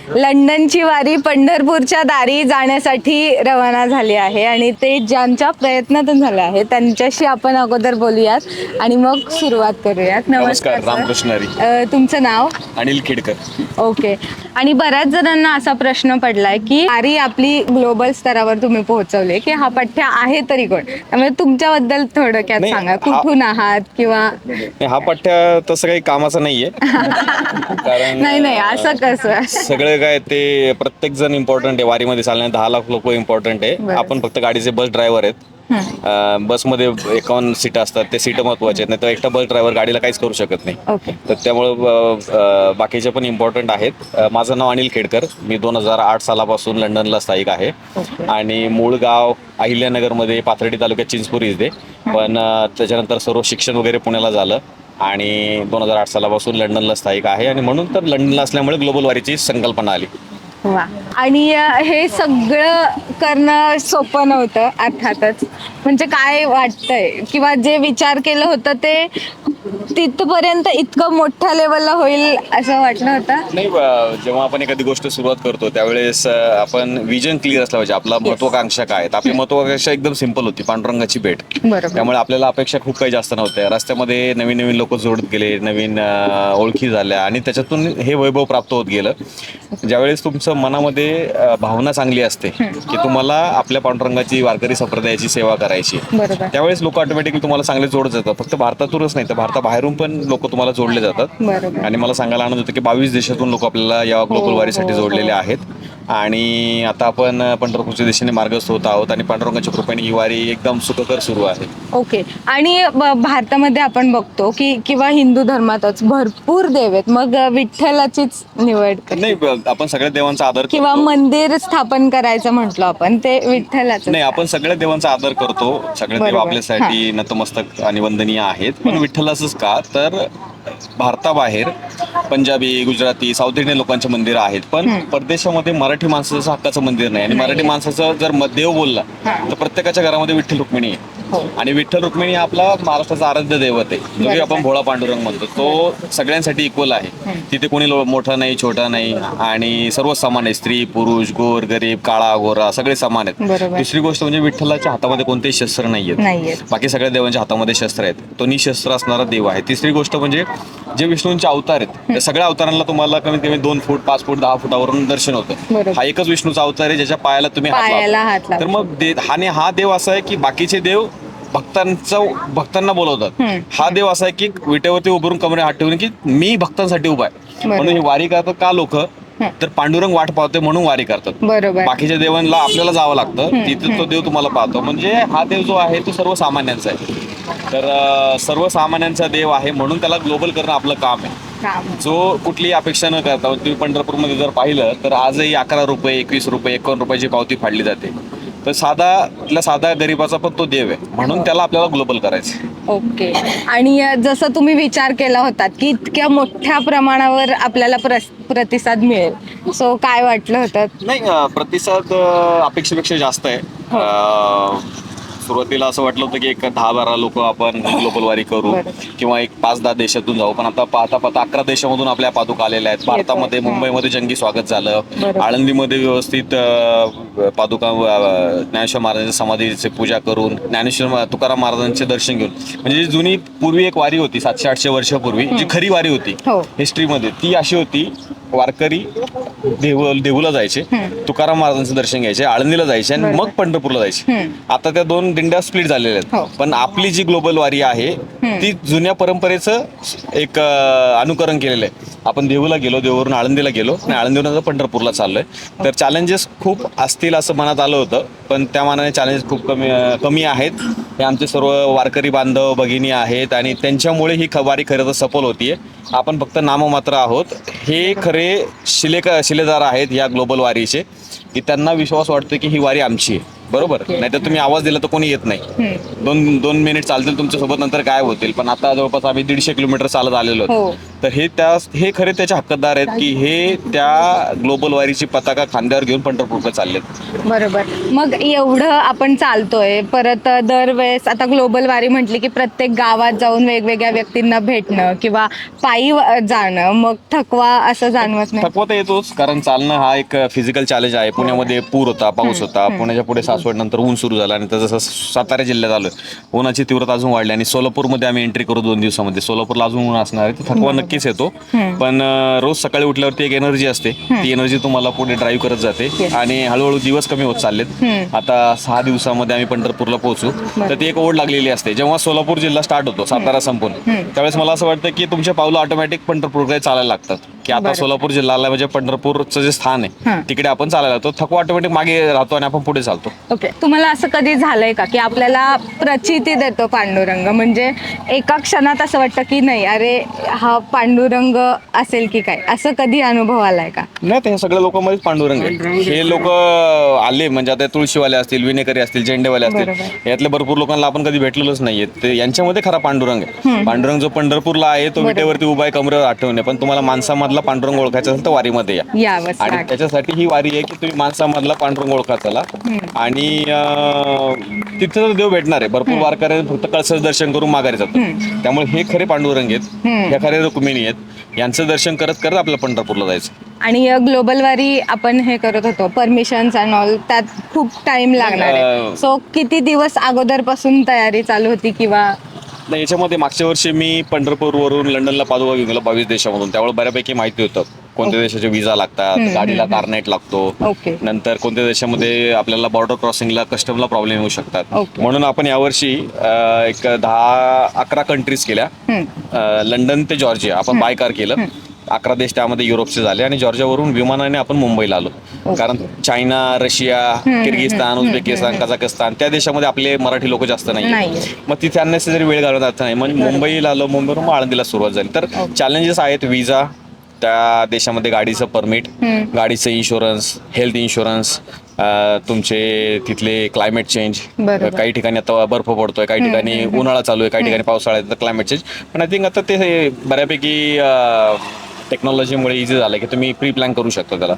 लंडनची वारी पंढरपूरच्या दारी जाण्यासाठी रवाना झाली आहे आणि ते ज्यांच्या प्रयत्नातून झाले आहे त्यांच्याशी आपण अगोदर बोलूयात आणि मग सुरुवात करूयात. नमस्कार, सर. रामकृष्ण हरी. तुमचं नाव? अनिल खेडकर. ओके. आणि बऱ्याच जणांना असा प्रश्न पडलाय की वारी आपली ग्लोबल स्तरावर तुम्ही पोहोचवले की हा पठ्ठ्या आहे तरी कोण, त्यामुळे तुमच्याबद्दल थोडक्यात नाही, सांगा, कुठून आहात किंवा. हा पठ्ठ्या तसं काही कामाचा नाहीये. कारण नाही असं कसं. सगळं काय ते प्रत्येक जण इम्पॉर्टंट आहे. वारीमध्ये चालणारे 10 लाख लोक इम्पॉर्टंट आहे. बरं. आपण फक्त गाडीचे बस ड्रायव्हर आहेत. बसमध्ये 51 सीट असतात, ते सीट महत्वाचे आहेत. नाही तर एकटा बस ड्रायव्हर गाडीला काहीच करू शकत नाही. ओके. तर त्यामुळं बाकीचे पण इम्पॉर्टंट आहेत. माझं नाव अनिल खेडकर. मी 2008 सालापासून लंडनला स्थायिक आहे. आणि मूळ गाव अहिल्यानगरमध्ये, पाथर्डी तालुक्यात चिंचपुरी इथे. पण त्याच्यानंतर सर्व शिक्षण वगैरे पुण्याला झालं आणि 2008 सालापासून लंडनला स्थायिक आहे. आणि म्हणून तर लंडनला असल्यामुळे ग्लोबल वारीची संकल्पना आली. वा. आणि हे सगळं करणं सोपं नव्हतं अर्थातच. म्हणजे काय वाटतंय किंवा जे विचार केलं होतं ते तिथपर्यंत इतकं मोठ्या लेवलला होईल असं वाटलं होतं? नाही, जेव्हा आपण एखादी गोष्ट सुरुवात करतो त्यावेळेस आपण विजन क्लिअर असला पाहिजे. आपला महत्वाकांक्षा काय आहेत. आपली महत्वाकांक्षा एकदम सिंपल होती, पांडुरंगाची भेट. बरोबर. त्यामुळे आपल्याला अपेक्षा खूप काही जास्त नव्हत्या. रस्त्यामध्ये नवीन नवीन लोक जोडत गेले, नवीन ओळखी झाल्या आणि त्याच्यातून हे वैभव प्राप्त होत गेलं. ज्यावेळेस तुमचं मनामध्ये भावना चांगली असते की तुम्हाला आपल्या पांडुरंगाची, वारकरी संप्रदायाची सेवा करायची, बरोबर. त्यावेळेस लोक ऑटोमॅटिकली तुम्हाला चांगले जोडत जातात. फक्त भारतातूनच नाही तर भारताबाहेरून पण लोक तुम्हाला जोडले जातात. बरोबर. आणि मला सांगायला आनंद होतो की 22 देशातून लोक आपल्याला या ग्लोबल वारीसाठी जोडलेले आहेत. आणि आता आपण पंढरपूरच्या दिशेने मार्गस्थ होत आहोत आणि पांडुरंगाच्या कृपेने ही वारी एकदम सुखकर सुरू आहे. ओके. आणि भारतामध्ये आपण बघतो की किंवा हिंदू धर्मातच भरपूर देव आहेत, मग विठ्ठलाचीच निवड का? नाही, आपण सगळ्या देवांचा आदर किंवा करतो. मंदिर स्थापन करायचं म्हटलं आपण, ते विठ्ठलाच. नाही, आपण सगळ्या देवांचा आदर करतो. सगळे देव बरोबर. आपल्यासाठी नतमस्तक आणि वंदनीय आहेत. पण विठ्ठलाचंच का, तर भारताबाहेर पंजाबी, गुजराती, साऊथ इंडियन लोकांचे मंदिर आहेत. पण परदेशामध्ये मराठी माणसाचं हक्काचं मंदिर नाही. आणि मराठी माणसाचं जर देव बोलला तर प्रत्येकाच्या घरामध्ये विठ्ठल रुक्मिणी आहे. आणि विठ्ठल रुक्मिणी हा आपला महाराष्ट्राचा आराध्य दैवत आहे, जो की आपण भोळा पांडुरंग म्हणतो. तो सगळ्यांसाठी इक्वल आहे. तिथे कोणी मोठा नाही, छोटा नाही आणि सर्व समान आहे. स्त्री, पुरुष, गोर, गरीब, काळा, गोरा सगळे समान आहेत. बरोबर. दुसरी गोष्ट म्हणजे विठ्ठलाच्या हातामध्ये कोणतेही शस्त्र नाहीयेत. बाकी सगळ्या देवांच्या हातामध्ये शस्त्र आहेत. तो निशस्त्र असणारा देव आहे. तिसरी गोष्ट म्हणजे जे विष्णूंचे अवतार आहेत, त्या सगळ्या अवतारांना तुम्हाला कमीत कमी 2 फूट, 5 फूट, 10 फुटावरून दर्शन होतं. हा एकच विष्णूचा अवतार आहे ज्याच्या पायाला तुम्ही हात लावता. तर मग हा देव असा आहे की बाकीचे देव भक्तांना बोलवतात. हा देव असा आहे की विटेवरती उभारून कमरे हात ठेवून की मी भक्तांसाठी उभा आहे. म्हणून ही वारी करतात का लोक, तर पांडुरंग वाट पाहते म्हणून वारी करतात. बरोबर. बाकीच्या देवांना आपल्याला जावं लागतं, तिथे तो देव तुम्हाला पाहतो. म्हणजे हा देव जो आहे तो सर्वसामान्यांचा आहे. तर सर्वसामान्यांचा देव आहे म्हणून त्याला ग्लोबल करणं आपलं काम आहे. जो कुठलीही अपेक्षा न करता, तुम्ही पंढरपूरमध्ये जर पाहिलं तर आजही 11 रुपये, 21 रुपये, 51 रुपयाची पावती फाडली जाते. तर साधा गरीबाचा पण तो देव आहे, म्हणून त्याला आपल्याला ग्लोबल करायचं. ओके. आणि जसं तुम्ही विचार केला होता की इतक्या मोठ्या प्रमाणावर आपल्याला प्रतिसाद मिळेल, सो काय वाटलं होतं? नाही, प्रतिसाद अपेक्षेपेक्षा जास्त आहे. सुरुवातीला असं वाटलं होतं की एक 10-12 लोक आपण ग्लोबल वारी करू किंवा एक 5-10 देशातून जाऊ. पण आता पाहता 11 देशामधून आपल्या पादुका आलेल्या आहेत. भारतामध्ये, मुंबईमध्ये जंगी स्वागत झालं. आळंदीमध्ये व्यवस्थित पादुका, ज्ञानेश्वर महाराजांच्या समाधीची पूजा करून, ज्ञानेश्वर तुकाराम महाराजांचे दर्शन घेऊन, म्हणजे जी जुनी पूर्वी एक वारी होती 700-800 वर्षापूर्वी, जी खरी वारी होती हिस्ट्रीमध्ये, ती अशी होती. वारकरी देहूला जायचे, तुकाराम महाराजांचं दर्शन घ्यायचे, आळंदीला जायचे आणि मग पंढरपूरला जायचे. आता त्या 2 दिंड्या स्प्लिट झालेल्या आहेत. पण आपली जी ग्लोबल वारी आहे ती जुन्या परंपरेचं एक अनुकरण केलेलं आहे. आपण देहूला गेलो, देहूवरून आळंदीला गेलो आणि आळंदीवरून पंढरपूरला चाललोय. तर चॅलेंजेस खूप असतील असं मनात आलं होतं, पण त्या मानाने चॅलेंजेस खूप कमी आहेत. हे आमचे सर्व वारकरी बांधव भगिनी आहेत आणि त्यांच्यामुळे ही वारी खरं तर सफल होतीये. आपण फक्त नाममात्र आहोत. हे खरे शिलेदार आहेत या ग्लोबल वारीचे, की त्यांना विश्वास वाटतो की ही वारी आमची आहे. बरोबर. नाहीतर तुम्ही आवाज दिला तर कोणी येत नाही. 2 मिनिट चालतील तुमच्यासोबत, नंतर काय होतील. पण आता जवळपास आम्ही 150 किलोमीटर चालत आलेलो आहोत. तर हे खरे त्याचे हक्कदार आहेत की हे त्या ग्लोबल वारीची पताका खांद्यावर घेऊन पंढरपूरकडे चाललेत. बरोबर. मग एवढं आपण चालतोय, परत दरवेळेस आता ग्लोबल वारी म्हटली की प्रत्येक गावात जाऊन वेगवेगळ्या व्यक्तींना भेटणं किंवा पायी जाणं, मग थकवा असं जाणवत नाही? थकवा तर येतोच, कारण चालणं हा एक फिजिकल चॅलेंज आहे. पुण्यामध्ये पूर होता, पाऊस होता, पुण्याच्या पुढे सासवड, नंतर ऊन सुरू झालं आणि जसं सातारा जिल्ह्यात आलोय उन्हाची तीव्रता अजून वाढली आणि सोलापूरमध्ये आम्ही एंट्री करू 2 दिवसामध्ये. सोलापूरला अजून ऊन असणार आहे, थकवा नक्कीच येतो. पण रोज सकाळी उठल्यावरती एक एनर्जी असते, ती एनर्जी तुम्हाला पुढे ड्राईव्ह करत जाते आणि हळूहळू दिवस कमी होत चाललेत. आता 6 दिवसामध्ये आम्ही पंढरपूरला पोहोचू, तर ती एक ओढ लागलेली असते. जेव्हा सोलापूर जिल्हा स्टार्ट होतो, सातारा संपून, त्यावेळेस मला असं वाटतं की तुमचे पावलं ऑटोमॅटिक पंढरपूरकडे चालायला लागतात, की आता सोलापूर जिल्ह्याला म्हणजे पंढरपूरचं जे स्थान आहे तिकडे आपण चालायला लागतो. थकवा ऑटोमॅटिक मागे राहतो आणि आपण पुढे चालतो. ओके. तुम्हाला असं कधी झालंय का की आपल्याला प्रचिती देतो पांडुरंग, म्हणजे एका क्षणात असं वाटतं की नाही, अरे हा पांडुरंग असेल की काय, असं कधी अनुभव आलाय का? नाही, ते सगळ्या लोकांमध्येच पांडुरंग आहे. हे लोक आले म्हणजे आता तुळशीवाले असतील, विनेकरी असतील, झेंडेवाले असतील, यातल्या भरपूर लोकांना आपण कधी भेटलेलोच नाहीये. ते यांच्यामध्ये खरा पांडुरंग आहे. पांडुरंग जो पंढरपूरला आहे तो विटेवरती उभा आहे, कमरेवर आठवणे. पण तुम्हाला माणसामधला पांडुरंग ओळखायचा असेल तर वारीमध्ये या. आणि त्याच्यासाठी ही वारी आहे की तुम्ही माणसामधला पांडुरंग ओळखा चला. आणि तिथं देव भेटणार आहे. भरपूर वारकरी फक्त कळसाचं दर्शन करून माघारी जातात. त्यामुळे हे खरे पांडुरंग आहेत, हे खरे रुक्मिणी आहेत. यांचं दर्शन करत करत आपल्या पंढरपूरला जायचं. आणि ग्लोबल वारी आपण हे करत होतो, परमिशन्स अँड ऑल, त्यात खूप टाइम लागणार आहे. सो किती दिवस अगोदरपासून तयारी चालू होती किंवा? नाही, याच्यामध्ये मागच्या वर्षी मी पंढरपूरवरून लंडनला पादुका घेऊन गेलो 22 देशामधून. त्यामुळे बऱ्यापैकी माहिती होतं कोणत्या देशाचे विजा लागतात, गाडीला कार्नेट लागतो, नंतर कोणत्या देशामध्ये आपल्याला बॉर्डर क्रॉसिंगला कस्टमला प्रॉब्लेम येऊ शकतात. म्हणून आपण यावर्षी एक 10-11 कंट्रीज केल्या. लंडन ते जॉर्जिया आपण बाय कार केलं. 11 देश त्यामध्ये युरोपचे झाले आणि जॉर्जियावरून विमानाने आपण मुंबईला आलो. कारण China, Russia, Kyrgyzstan, Uzbekistan, Kazakhstan त्या देशामध्ये आपले मराठी लोक जास्त नाही. मग तिथे अननेसेसरी वेळ घालवत नाही. म्हणजे मुंबईला आलो, मुंबईवरून आळंदीला सुरुवात झाली. तर चॅलेंजेस आहेत, विजा, त्या देशामध्ये गाडीचं परमिट, गाडीचं इन्शुरन्स, हेल्थ इन्शुरन्स, तुमचे तिथले क्लायमेट चेंज. काही ठिकाणी आता बर्फ पडतोय, काही ठिकाणी उन्हाळा चालू आहे, काही ठिकाणी पावसाळा आहे, क्लायमेट चेंज. पण आय थिंक आता ते बऱ्यापैकी टेक्नॉलॉजीमुळे इझी झालं की तुम्ही प्री प्लॅन करू शकता त्याला.